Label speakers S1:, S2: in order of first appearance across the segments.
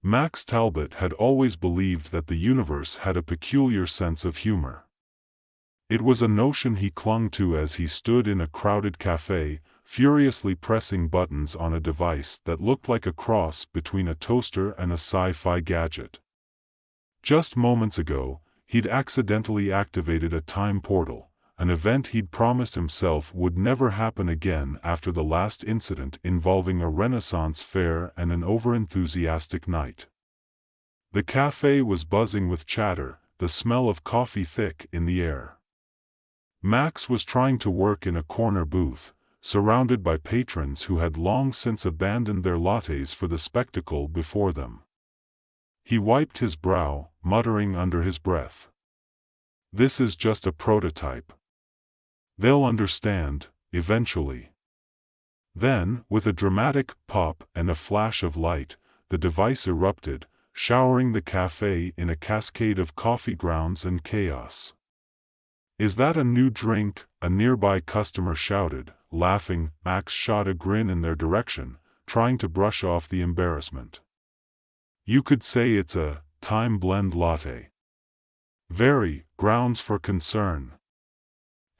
S1: Max Talbot had always believed that the universe had a peculiar sense of humor. It was a notion he clung to as he stood in a crowded cafe, furiously pressing buttons on a device that looked like a cross between a toaster and a sci-fi gadget. Just moments ago, he'd accidentally activated a time portal, an event he'd promised himself would never happen again after the last incident involving a Renaissance fair and an overenthusiastic night. The cafe was buzzing with chatter, the smell of coffee thick in the air. Max was trying to work in a corner booth, surrounded by patrons who had long since abandoned their lattes for the spectacle before them. He wiped his brow, muttering under his breath. This is just a prototype. They'll understand, eventually. Then, with a dramatic pop and a flash of light, the device erupted, showering the cafe in a cascade of coffee grounds and chaos. "Is that a new drink?" a nearby customer shouted, laughing. Max shot a grin in their direction, trying to brush off the embarrassment. "You could say it's a time blend latte." "Very, grounds for concern."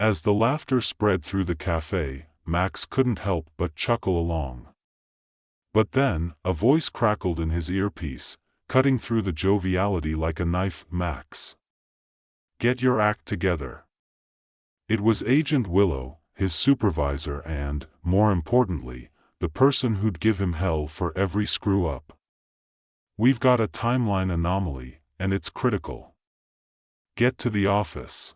S1: As the laughter spread through the cafe, Max couldn't help but chuckle along. But then, a voice crackled in his earpiece, cutting through the joviality like a knife. "Max, get your act together." It was Agent Willow, his supervisor and, more importantly, the person who'd give him hell for every screw-up. "We've got a timeline anomaly, and it's critical. Get to the office."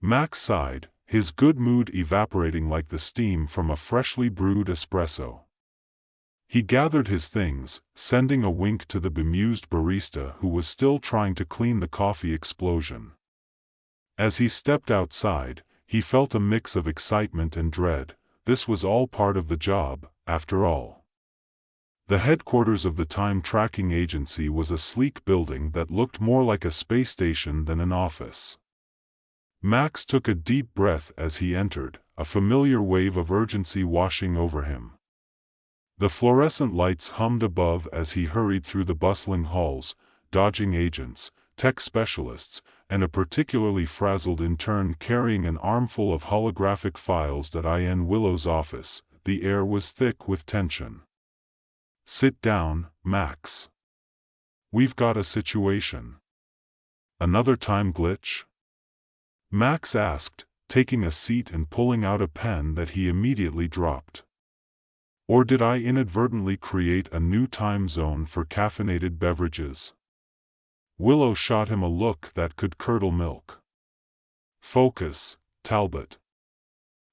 S1: Max sighed, his good mood evaporating like the steam from a freshly brewed espresso. He gathered his things, sending a wink to the bemused barista who was still trying to clean the coffee explosion. As he stepped outside, he felt a mix of excitement and dread. This was all part of the job, after all. The headquarters of the time-tracking agency was a sleek building that looked more like a space station than an office. Max took a deep breath as he entered, a familiar wave of urgency washing over him. The fluorescent lights hummed above as he hurried through the bustling halls, dodging agents, tech specialists, and a particularly frazzled intern carrying an armful of holographic files that in Willow's office. The air was thick with tension. "Sit down, Max. We've got a situation." "Another time glitch?" Max asked, taking a seat and pulling out a pen that he immediately dropped. "Or did I inadvertently create a new time zone for caffeinated beverages?" Willow shot him a look that could curdle milk. "Focus, Talbot.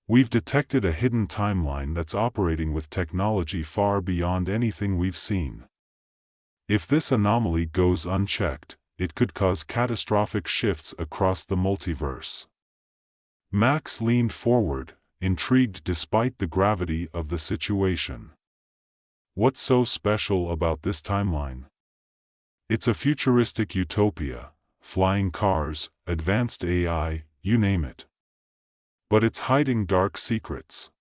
S1: We've detected a hidden timeline that's operating with technology far beyond anything we've seen. If this anomaly goes unchecked, it could cause catastrophic shifts across the multiverse." Max leaned forward, intrigued despite the gravity of the situation. "What's so special about this timeline?" "It's a futuristic utopia, flying cars, advanced AI, you name it. But it's hiding dark secrets.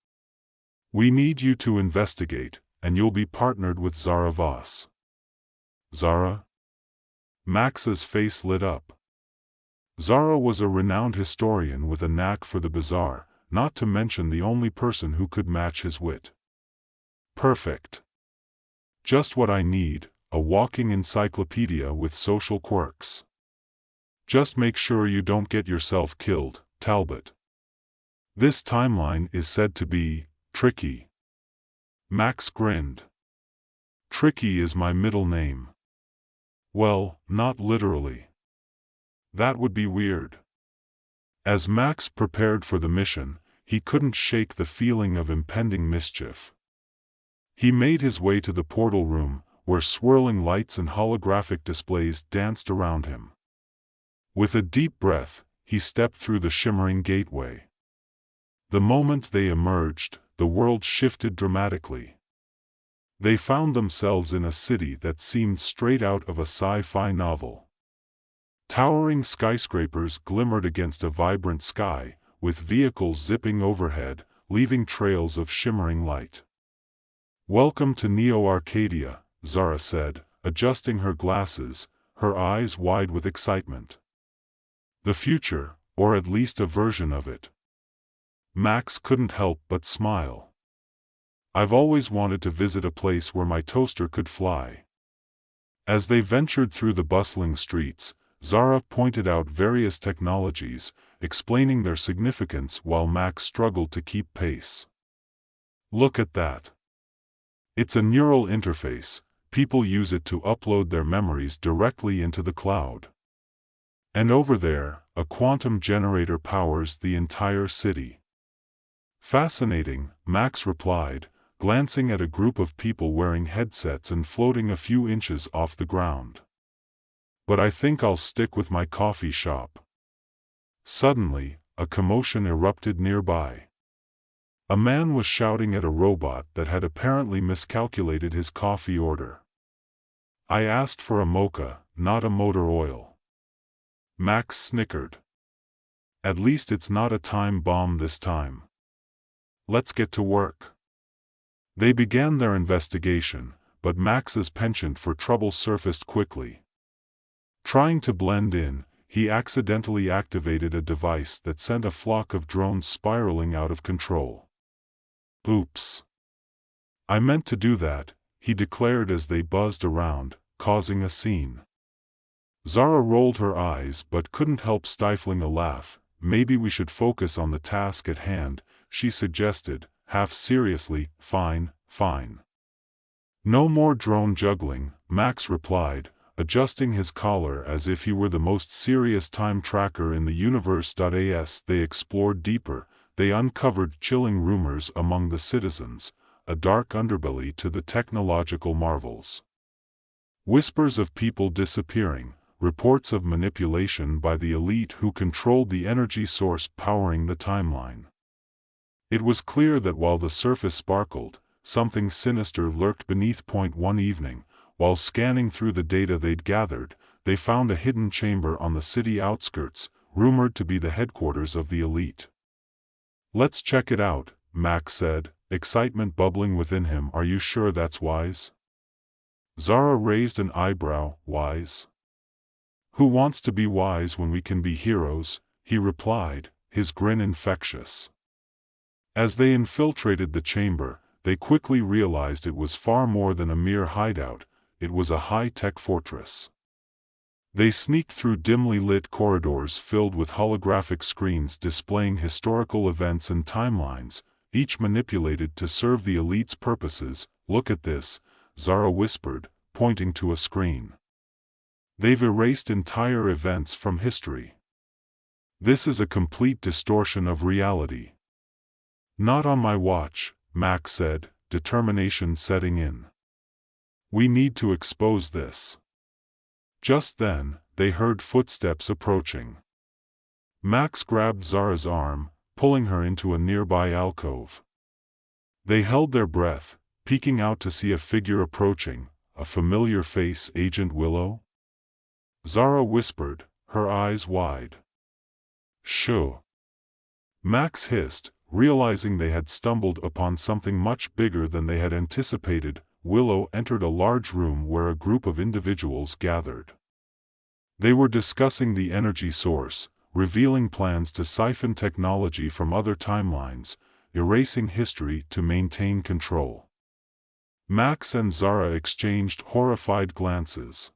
S1: We need you to investigate, and you'll be partnered with Zara Voss." "Zara?" Max's face lit up. Zara was a renowned historian with a knack for the bizarre, not to mention the only person who could match his wit. "Perfect. Just what I need, a walking encyclopedia with social quirks. Just make sure you don't get yourself killed, Talbot. This timeline is said to be tricky." Max grinned. "Tricky is my middle name." "Well, not literally. That would be weird." As Max prepared for the mission, he couldn't shake the feeling of impending mischief. He made his way to the portal room, where swirling lights and holographic displays danced around him. With a deep breath, he stepped through the shimmering gateway. The moment they emerged, the world shifted dramatically. They found themselves in a city that seemed straight out of a sci-fi novel. Towering skyscrapers glimmered against a vibrant sky, with vehicles zipping overhead, leaving trails of shimmering light. "Welcome to Neo Arcadia," Zara said, adjusting her glasses, her eyes wide with excitement. The future, or at least a version of it. Max couldn't help but smile. I've always wanted to visit a place where my toaster could fly. As they ventured through the bustling streets, Zara pointed out various technologies, explaining their significance while Max struggled to keep pace. Look at that. It's a neural interface. People use it to upload their memories directly into the cloud. And over there, a quantum generator powers the entire city. Fascinating, Max replied, glancing at a group of people wearing headsets and floating a few inches off the ground. But I think I'll stick with my coffee shop. Suddenly, a commotion erupted nearby. A man was shouting at a robot that had apparently miscalculated his coffee order. I asked for a mocha, not a motor oil. Max snickered. At least it's not a time bomb this time. Let's get to work. They began their investigation, but Max's penchant for trouble surfaced quickly. Trying to blend in, he accidentally activated a device that sent a flock of drones spiraling out of control. Oops. I meant to do that, he declared as they buzzed around, causing a scene. Zara rolled her eyes but couldn't help stifling a laugh. Maybe we should focus on the task at hand, she suggested, half seriously. Fine, fine. No more drone juggling, Max replied, adjusting his collar as if he were the most serious time tracker in the universe. As they explored deeper, they uncovered chilling rumors among the citizens, a dark underbelly to the technological marvels. Whispers of people disappearing, reports of manipulation by the elite who controlled the energy source powering the timeline. It was clear that while the surface sparkled, something sinister lurked beneath. One evening, while scanning through the data they'd gathered, they found a hidden chamber on the city outskirts, rumored to be the headquarters of the elite. Let's check it out, Max said, excitement bubbling within him. Are you sure that's wise? Zara raised an eyebrow. Wise? Who wants to be wise when we can be heroes? He replied, his grin infectious. As they infiltrated the chamber, they quickly realized it was far more than a mere hideout. It was a high-tech fortress. They sneaked through dimly lit corridors filled with holographic screens displaying historical events and timelines, each manipulated to serve the elite's purposes. Look at this, Zara whispered, pointing to a screen. They've erased entire events from history. This is a complete distortion of reality. Not on my watch, Max said, determination setting in. We need to expose this. Just then, they heard footsteps approaching. Max grabbed Zara's arm, pulling her into a nearby alcove. They held their breath, peeking out to see a figure approaching, a familiar face. Agent Willow? Zara whispered, her eyes wide. Shoo. Max hissed, realizing they had stumbled upon something much bigger than they had anticipated. Willow entered a large room where a group of individuals gathered. They were discussing the energy source, revealing plans to siphon technology from other timelines, erasing history to maintain control. Max and Zara exchanged horrified glances.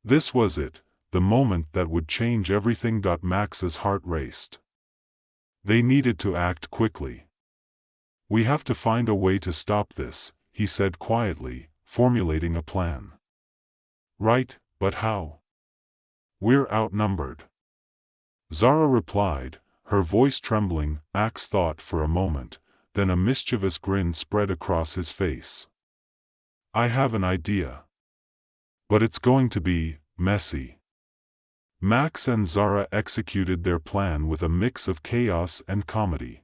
S1: This was it, the moment that would change everything. Max's heart raced. They needed to act quickly. We have to find a way to stop this, he said quietly, formulating a plan. Right, but how? We're outnumbered. Zara replied, her voice trembling. Max thought for a moment, then a mischievous grin spread across his face. I have an idea. But it's going to be messy. Max and Zara executed their plan with a mix of chaos and comedy.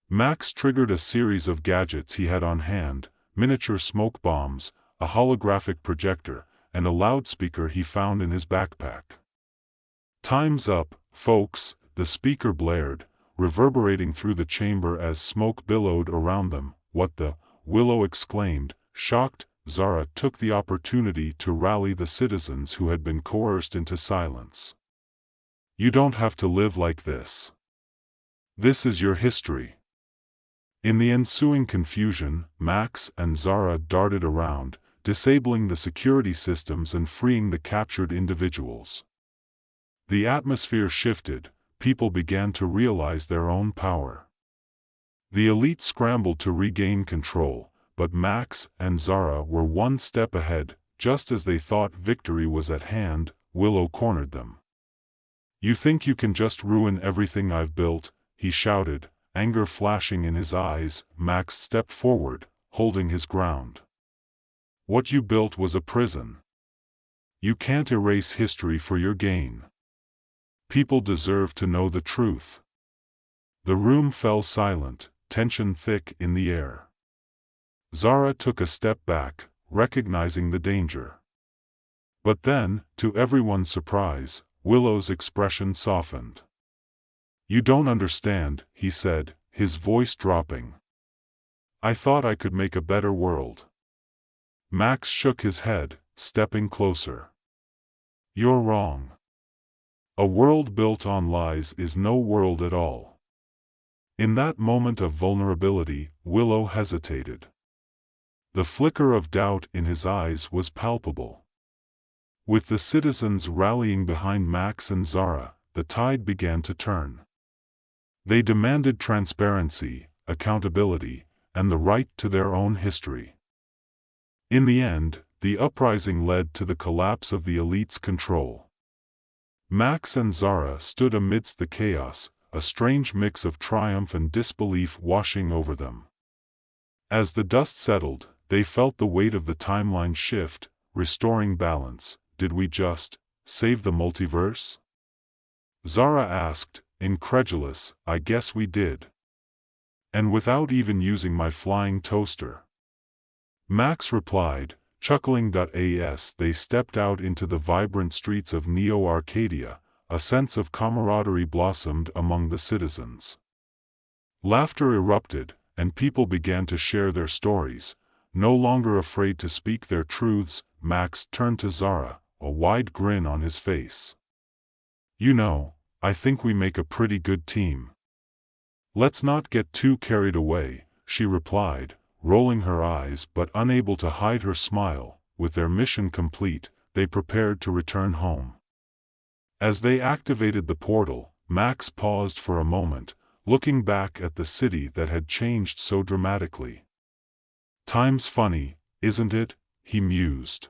S1: Max triggered a series of gadgets he had on hand, miniature smoke bombs, a holographic projector, and a loudspeaker he found in his backpack. Time's up, folks, the speaker blared, reverberating through the chamber as smoke billowed around them. What the? Willow exclaimed, shocked. Zara took the opportunity to rally the citizens who had been coerced into silence. You don't have to live like this. This is your history. In the ensuing confusion, Mechs and Zara darted around, disabling the security systems and freeing the captured individuals. The atmosphere shifted, people began to realize their own power. The elite scrambled to regain control, but Mechs and Zara were one step ahead. Just as they thought victory was at hand, Willow cornered them. You think you can just ruin everything I've built? He shouted, anger flashing in his eyes. Mechs stepped forward, holding his ground. What you built was a prison. You can't erase history for your gain. People deserve to know the truth. The room fell silent, tension thick in the air. Zara took a step back, recognizing the danger. But then, to everyone's surprise, Willow's expression softened. You don't understand, he said, his voice dropping. I thought I could make a better world. Mechs shook his head, stepping closer. You're wrong. A world built on lies is no world at all. In that moment of vulnerability, Willow hesitated. The flicker of doubt in his eyes was palpable. With the citizens rallying behind Mechs and Zara, the tide began to turn. They demanded transparency, accountability, and the right to their own history. In the end, the uprising led to the collapse of the elite's control. Mechs and Zara stood amidst the chaos, a strange mix of triumph and disbelief washing over them. As the dust settled, they felt the weight of the timeline shift, restoring balance. Did we just save the multiverse? Zara asked, incredulous. I guess we did. And without even using my flying toaster. Mechs replied, chuckling. As they stepped out into the vibrant streets of Neo-Arcadia, a sense of camaraderie blossomed among the citizens. Laughter erupted, and people began to share their stories, no longer afraid to speak their truths. Mechs turned to Zara, a wide grin on his face. You know, I think we make a pretty good team. Let's not get too carried away, she replied, rolling her eyes but unable to hide her smile. With their mission complete, they prepared to return home. As they activated the portal, Mechs paused for a moment, looking back at the city that had changed so dramatically. Time's funny, isn't it? He mused.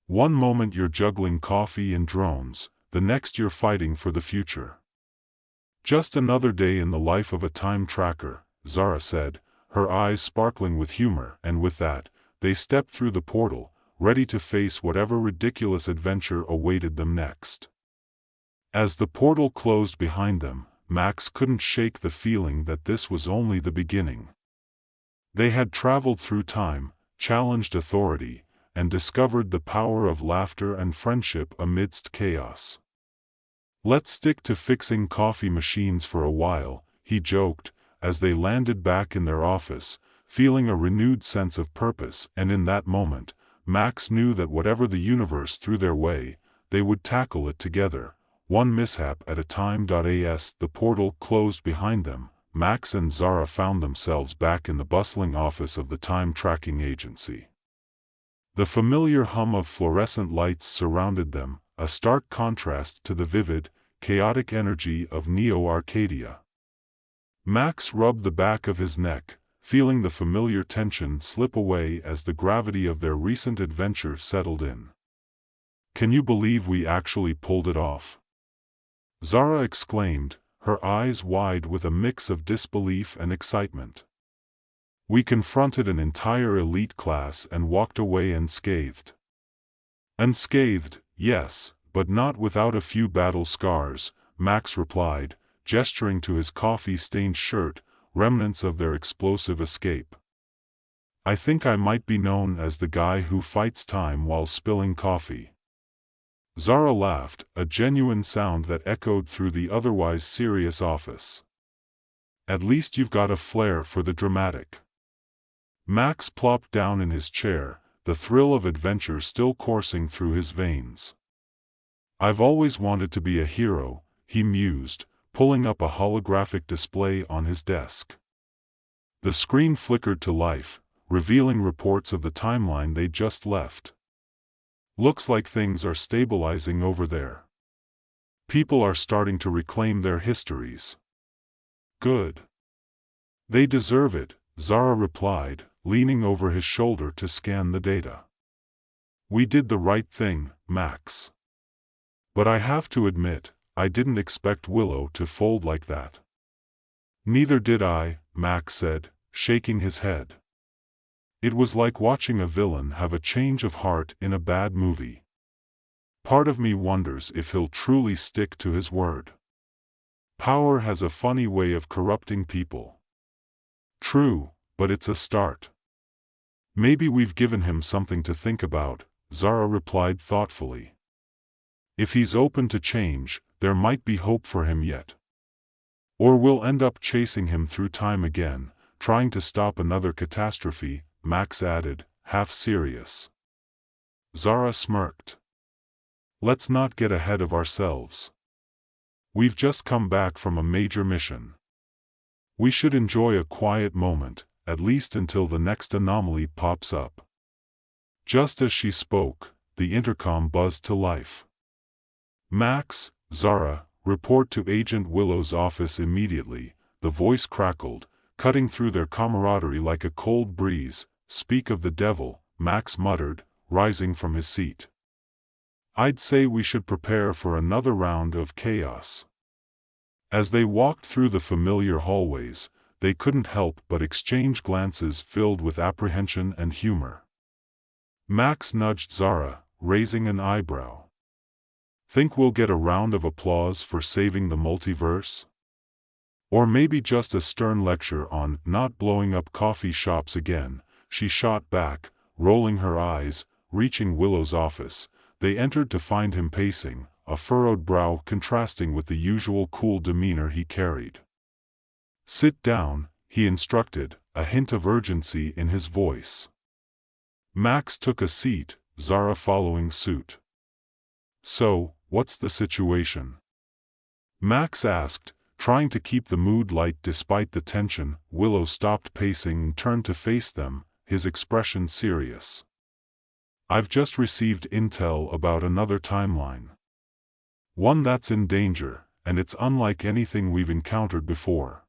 S1: One moment you're juggling coffee and drones, the next you're fighting for the future. Just another day in the life of a time tracker, Zara said, her eyes sparkling with humor, and with that, they stepped through the portal, ready to face whatever ridiculous adventure awaited them next. As the portal closed behind them, Mechs couldn't shake the feeling that this was only the beginning. They had traveled through time, challenged authority, and discovered the power of laughter and friendship amidst chaos. Let's stick to fixing coffee machines for a while, he joked, as they landed back in their office, feeling a renewed sense of purpose. And in that moment, Mechs knew that whatever the universe threw their way, they would tackle it together, one mishap at a time. As the portal closed behind them, Mechs and Zara found themselves back in the bustling office of the time tracking agency. The familiar hum of fluorescent lights surrounded them, a stark contrast to the vivid, chaotic energy of Neo-Arcadia. Mechs rubbed the back of his neck, feeling the familiar tension slip away as the gravity of their recent adventure settled in. Can you believe we actually pulled it off? Zara exclaimed, her eyes wide with a mix of disbelief and excitement. We confronted an entire elite class and walked away unscathed. Unscathed, yes, but not without a few battle scars, Mechs replied, gesturing to his coffee-stained shirt, remnants of their explosive escape. I think I might be known as the guy who fights time while spilling coffee. Zara laughed, a genuine sound that echoed through the otherwise serious office. At least you've got a flair for the dramatic. Mechs plopped down in his chair, the thrill of adventure still coursing through his veins. "I've always wanted to be a hero," he mused, pulling up a holographic display on his desk. The screen flickered to life, revealing reports of the timeline they just left. "Looks like things are stabilizing over there. People are starting to reclaim their histories." "Good. They deserve it," Zara replied, leaning over his shoulder to scan the data. "We did the right thing, Max. But I have to admit, I didn't expect Willow to fold like that." "Neither did I," Max said, shaking his head. "It was like watching a villain have a change of heart in a bad movie. Part of me wonders if he'll truly stick to his word. Power has a funny way of corrupting people." "True, but it's a start. Maybe we've given him something to think about," Zara replied thoughtfully. "If he's open to change, there might be hope for him yet. Or we'll end up chasing him through time again, trying to stop another catastrophe," Max added, half serious. Zara smirked. "Let's not get ahead of ourselves. We've just come back from a major mission. We should enjoy a quiet moment, at least until the next anomaly pops up." Just as she spoke, the intercom buzzed to life. "Max, Zara, report to Agent Willow's office immediately," the voice crackled, cutting through their camaraderie like a cold breeze. "Speak of the devil," Max muttered, rising from his seat. "I'd say we should prepare for another round of chaos." As they walked through the familiar hallways, they couldn't help but exchange glances filled with apprehension and humor. Max nudged Zara, raising an eyebrow. "Think we'll get a round of applause for saving the multiverse? Or maybe just a stern lecture on not blowing up coffee shops again?" She shot back, rolling her eyes. Reaching Willow's office, they entered to find him pacing, a furrowed brow contrasting with the usual cool demeanor he carried. "Sit down," he instructed, a hint of urgency in his voice. Max took a seat, Zara following suit. "So, what's the situation?" Max asked, trying to keep the mood light despite the tension. Willow stopped pacing and turned to face them, his expression serious. "I've just received intel about another timeline. One that's in danger, and it's unlike anything we've encountered before."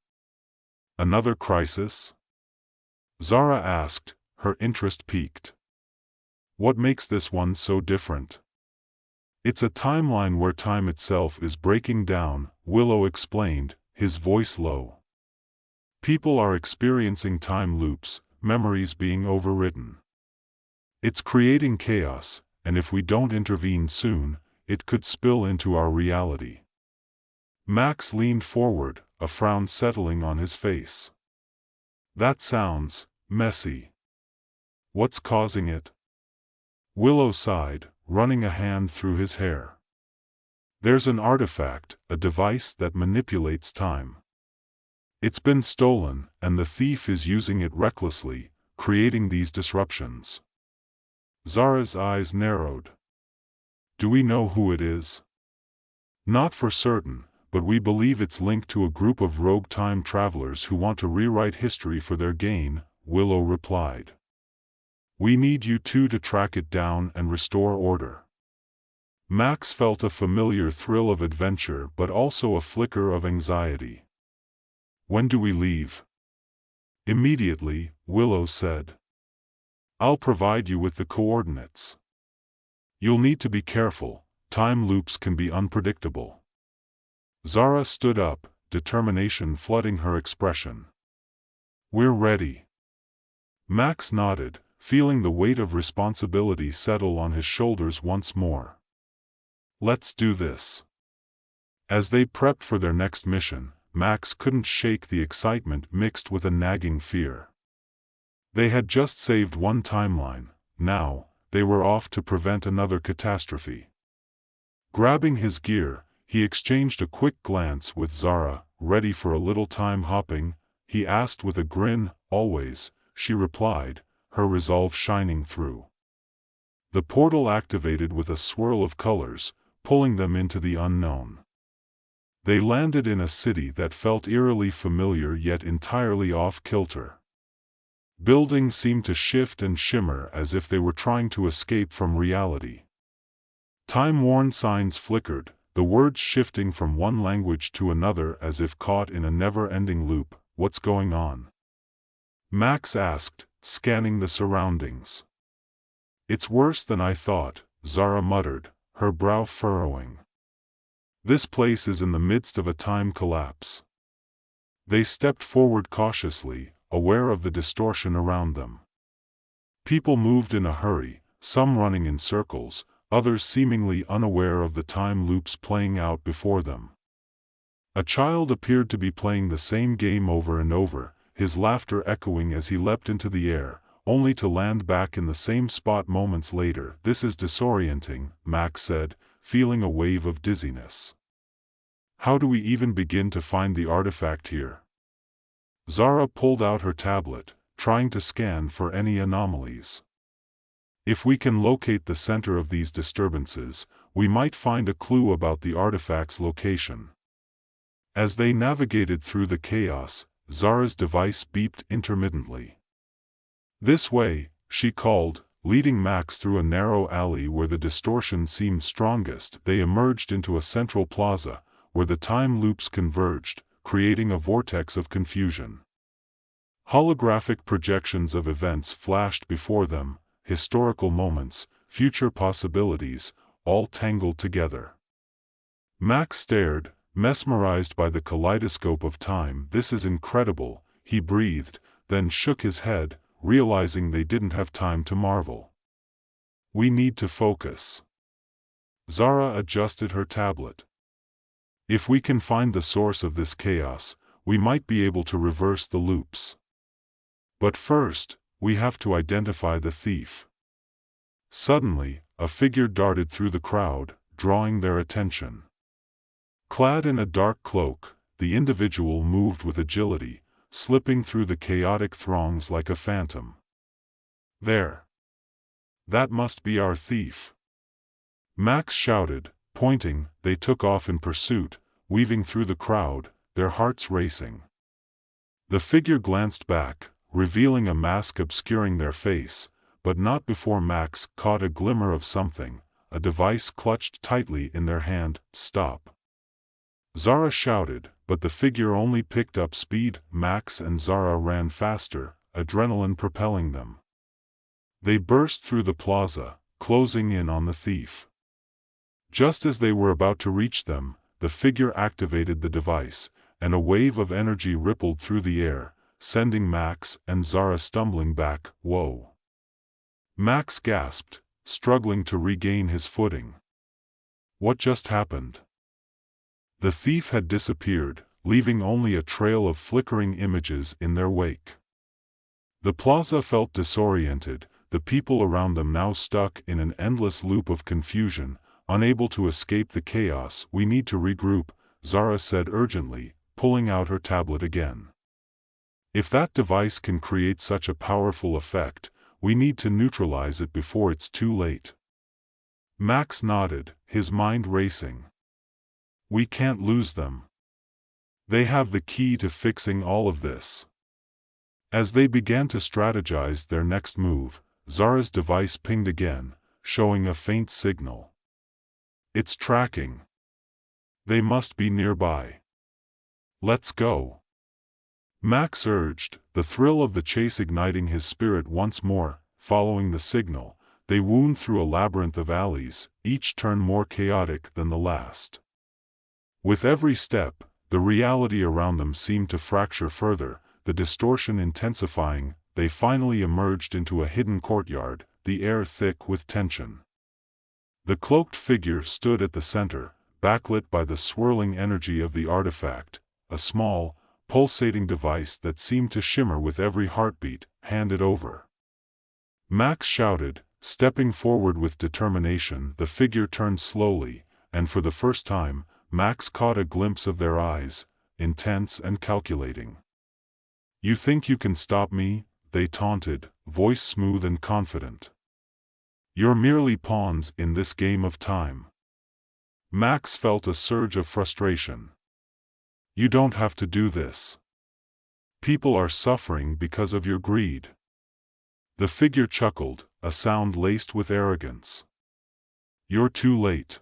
S1: "Another crisis?" Zara asked, her interest piqued. "What makes this one so different?" "It's a timeline where time itself is breaking down," Willow explained, his voice low. "People are experiencing time loops, memories being overwritten. It's creating chaos, and if we don't intervene soon, it could spill into our reality." Max leaned forward, a frown settling on his face. "That sounds messy. What's causing it?" Willow sighed, running a hand through his hair. "There's an artifact, a device that manipulates time. It's been stolen, and the thief is using it recklessly, creating these disruptions." Zara's eyes narrowed. "Do we know who it is?" "Not for certain, but we believe it's linked to a group of rogue time travelers who want to rewrite history for their gain," Willow replied. "We need you two to track it down and restore order." Max felt a familiar thrill of adventure but also a flicker of anxiety. "When do we leave?" "Immediately," Willow said. "I'll provide you with the coordinates. You'll need to be careful, time loops can be unpredictable." Zara stood up, determination flooding her expression. "We're ready." Max nodded, feeling the weight of responsibility settle on his shoulders once more. "Let's do this." As they prepped for their next mission, Max couldn't shake the excitement mixed with a nagging fear. They had just saved one timeline, now, they were off to prevent another catastrophe. Grabbing his gear, he exchanged a quick glance with Zara. "Ready for a little time hopping?" he asked with a grin. "Always," she replied, her resolve shining through. The portal activated with a swirl of colors, pulling them into the unknown. They landed in a city that felt eerily familiar yet entirely off-kilter. Buildings seemed to shift and shimmer as if they were trying to escape from reality. Time-worn signs flickered, the words shifting from one language to another as if caught in a never-ending loop. "What's going on?" Max asked, scanning the surroundings. "It's worse than I thought," Zara muttered, her brow furrowing. "This place is in the midst of a time collapse." They stepped forward cautiously, aware of the distortion around them. People moved in a hurry, some running in circles, others seemingly unaware of the time loops playing out before them. A child appeared to be playing the same game over and over, his laughter echoing as he leapt into the air, only to land back in the same spot moments later. "This is disorienting," Max said, feeling a wave of dizziness. "How do we even begin to find the artifact here?" Zara pulled out her tablet, trying to scan for any anomalies. "If we can locate the center of these disturbances, we might find a clue about the artifact's location." As they navigated through the chaos, Zara's device beeped intermittently. "This way," she called, leading Max through a narrow alley where the distortion seemed strongest. They emerged into a central plaza, where the time loops converged, creating a vortex of confusion. Holographic projections of events flashed before them, historical moments, future possibilities, all tangled together. Max stared, mesmerized by the kaleidoscope of time. "This is incredible," he breathed, then shook his head, realizing they didn't have time to marvel. "We need to focus." Zara adjusted her tablet. "If we can find the source of this chaos, we might be able to reverse the loops. But first, we have to identify the thief." Suddenly, a figure darted through the crowd, drawing their attention. Clad in a dark cloak, the individual moved with agility, slipping through the chaotic throngs like a phantom. "There! That must be our thief!" Max shouted, pointing. They took off in pursuit, weaving through the crowd, their hearts racing. The figure glanced back, revealing a mask obscuring their face, but not before Max caught a glimmer of something, a device clutched tightly in their hand. "Stop!" Zara shouted, but the figure only picked up speed. Max and Zara ran faster, adrenaline propelling them. They burst through the plaza, closing in on the thief. Just as they were about to reach them, the figure activated the device, and a wave of energy rippled through the air, sending Max and Zara stumbling back. "Whoa!" Max gasped, struggling to regain his footing. What just happened? The thief had disappeared, leaving only a trail of flickering images in their wake. The plaza felt disoriented, the people around them now stuck in an endless loop of confusion, unable to escape the chaos. "We need to regroup," Zara said urgently, pulling out her tablet again. "If that device can create such a powerful effect, we need to neutralize it before it's too late." Max nodded, his mind racing. "We can't lose them. They have the key to fixing all of this." As they began to strategize their next move, Zara's device pinged again, showing a faint signal. "It's tracking. They must be nearby. Let's go." Max urged, the thrill of the chase igniting his spirit once more. Following the signal, they wound through a labyrinth of alleys, each turn more chaotic than the last. With every step, the reality around them seemed to fracture further, the distortion intensifying. They finally emerged into a hidden courtyard, the air thick with tension. The cloaked figure stood at the center, backlit by the swirling energy of the artifact, a small, pulsating device that seemed to shimmer with every heartbeat. "Hand it over." Max shouted, stepping forward with determination. The figure turned slowly, and for the first time, Max caught a glimpse of their eyes, intense and calculating. "You think you can stop me?" they taunted, voice smooth and confident. You're merely pawns in this game of time. Max felt a surge of frustration. You don't have to do this. People are suffering because of your greed. The figure chuckled, a sound laced with arrogance. You're too late.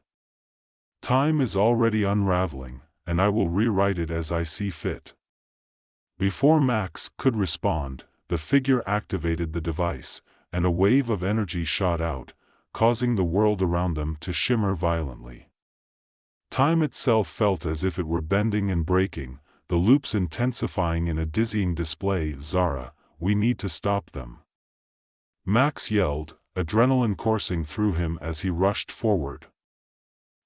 S1: Time is already unraveling, and I will rewrite it as I see fit. Before Max could respond, the figure activated the device, and a wave of energy shot out, causing the world around them to shimmer violently. Time itself felt as if it were bending and breaking, the loops intensifying in a dizzying display. Zara, we need to stop them. Max yelled, adrenaline coursing through him as he rushed forward.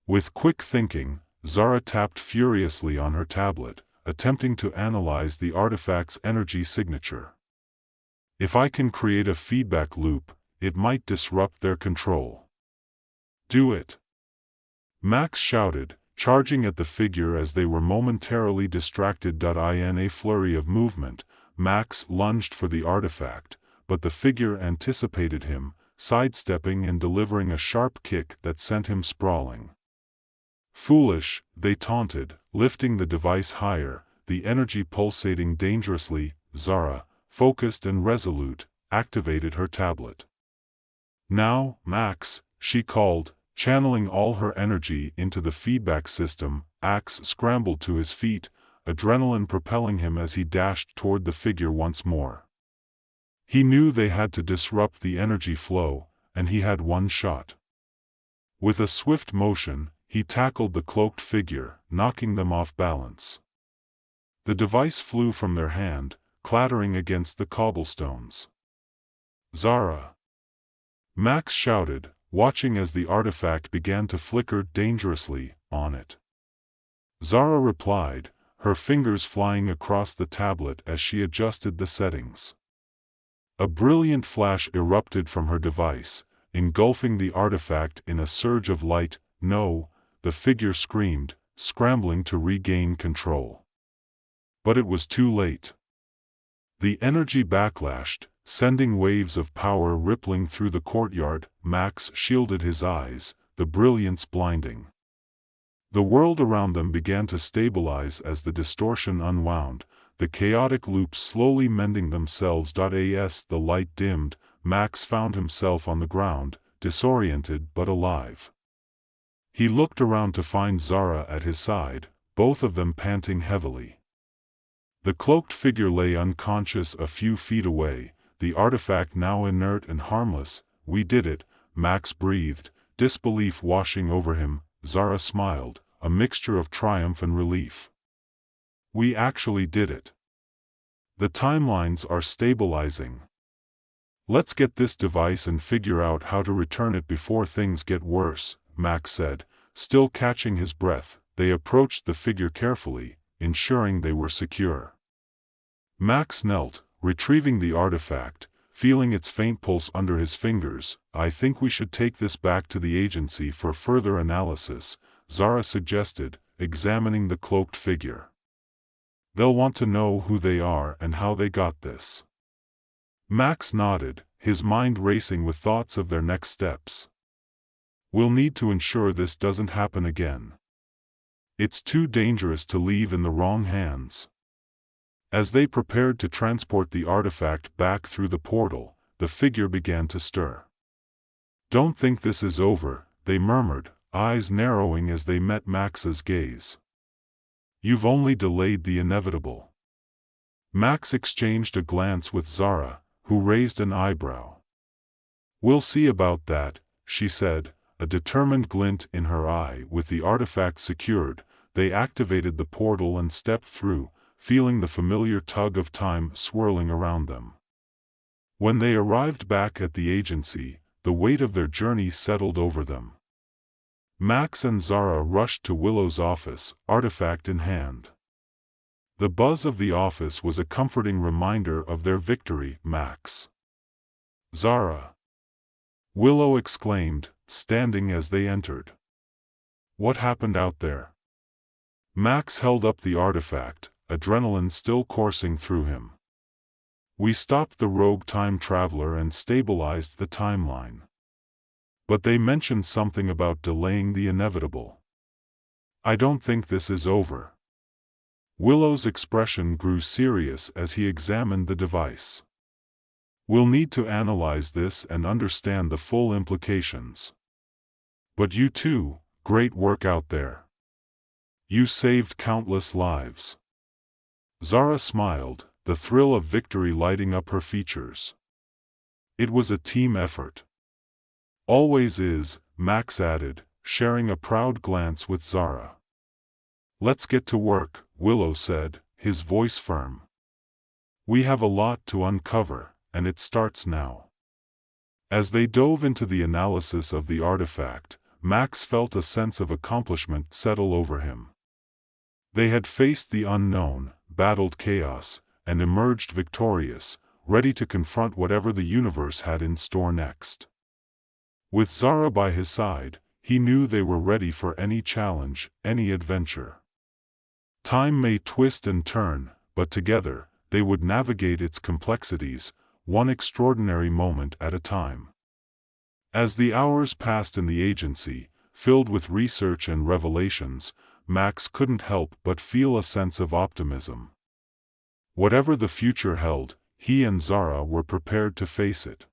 S1: With quick thinking, Zara tapped furiously on her tablet, attempting to analyze the artifact's energy signature. If I can create a feedback loop, it might disrupt their control. Do it! Max shouted, charging at the figure as they were momentarily distracted. In a flurry of movement, Max lunged for the artifact, but the figure anticipated him, sidestepping and delivering a sharp kick that sent him sprawling. Foolish, they taunted, lifting the device higher, the energy pulsating dangerously. Zara, focused and resolute, activated her tablet. Now, Max, she called, channeling all her energy into the feedback system. Max scrambled to his feet, adrenaline propelling him as he dashed toward the figure once more. He knew they had to disrupt the energy flow, and he had one shot. With a swift motion, he tackled the cloaked figure, knocking them off balance. The device flew from their hand, clattering against the cobblestones. Zara! Max shouted, watching as the artifact began to flicker dangerously on it. Zara replied, her fingers flying across the tablet as she adjusted the settings. A brilliant flash erupted from her device, engulfing the artifact in a surge of light. No, the figure screamed, scrambling to regain control. But it was too late. The energy backlashed, sending waves of power rippling through the courtyard. Max shielded his eyes, the brilliance blinding. The world around them began to stabilize as the distortion unwound, the chaotic loops slowly mending themselves. As the light dimmed, Max found himself on the ground, disoriented but alive. He looked around to find Zara at his side, both of them panting heavily. The cloaked figure lay unconscious a few feet away, the artifact now inert and harmless. We did it, Max breathed, disbelief washing over him. Zara smiled, a mixture of triumph and relief. We actually did it. The timelines are stabilizing. Let's get this device and figure out how to return it before things get worse, Max said, still catching his breath. They approached the figure carefully, ensuring they were secure. Max knelt, retrieving the artifact, feeling its faint pulse under his fingers. I think we should take this back to the agency for further analysis, Zara suggested, examining the cloaked figure. They'll want to know who they are and how they got this. Max nodded, his mind racing with thoughts of their next steps. We'll need to ensure this doesn't happen again. It's too dangerous to leave in the wrong hands. As they prepared to transport the artifact back through the portal, the figure began to stir. Don't think this is over, they murmured, eyes narrowing as they met Max's gaze. You've only delayed the inevitable. Max exchanged a glance with Zara, who raised an eyebrow. We'll see about that, she said, a determined glint in her eye. With the artifact secured, they activated the portal and stepped through, feeling the familiar tug of time swirling around them. When they arrived back at the agency, the weight of their journey settled over them. Max and Zara rushed to Willow's office, artifact in hand. The buzz of the office was a comforting reminder of their victory. Max. Zara. Willow exclaimed, standing as they entered. What happened out there? Max held up the artifact, adrenaline still coursing through him. We stopped the rogue time traveler and stabilized the timeline. But they mentioned something about delaying the inevitable. I don't think this is over. Willow's expression grew serious as he examined the device. We'll need to analyze this and understand the full implications. But you too, great work out there. You saved countless lives. Zara smiled, the thrill of victory lighting up her features. It was a team effort. Always is, Max added, sharing a proud glance with Zara. Let's get to work, Willow said, his voice firm. We have a lot to uncover, and it starts now. As they dove into the analysis of the artifact, Max felt a sense of accomplishment settle over him. They had faced the unknown, battled chaos, and emerged victorious, ready to confront whatever the universe had in store next. With Zara by his side, he knew they were ready for any challenge, any adventure. Time may twist and turn, but together, they would navigate its complexities, one extraordinary moment at a time. As the hours passed in the agency, filled with research and revelations, Max couldn't help but feel a sense of optimism. Whatever the future held, he and Zara were prepared to face it.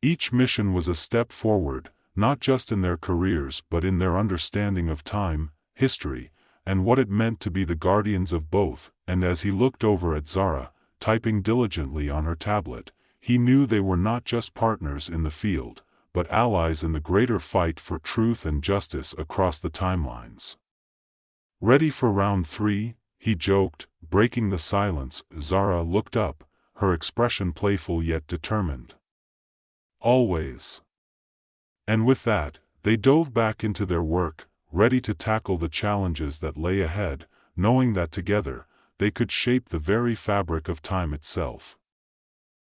S1: Each mission was a step forward, not just in their careers but in their understanding of time, history, and what it meant to be the guardians of both, and as he looked over at Zara, typing diligently on her tablet, he knew they were not just partners in the field, but allies in the greater fight for truth and justice across the timelines. Ready for round 3, he joked, breaking the silence. Zara looked up, her expression playful yet determined. Always. And with that, they dove back into their work, ready to tackle the challenges that lay ahead, knowing that together, they could shape the very fabric of time itself.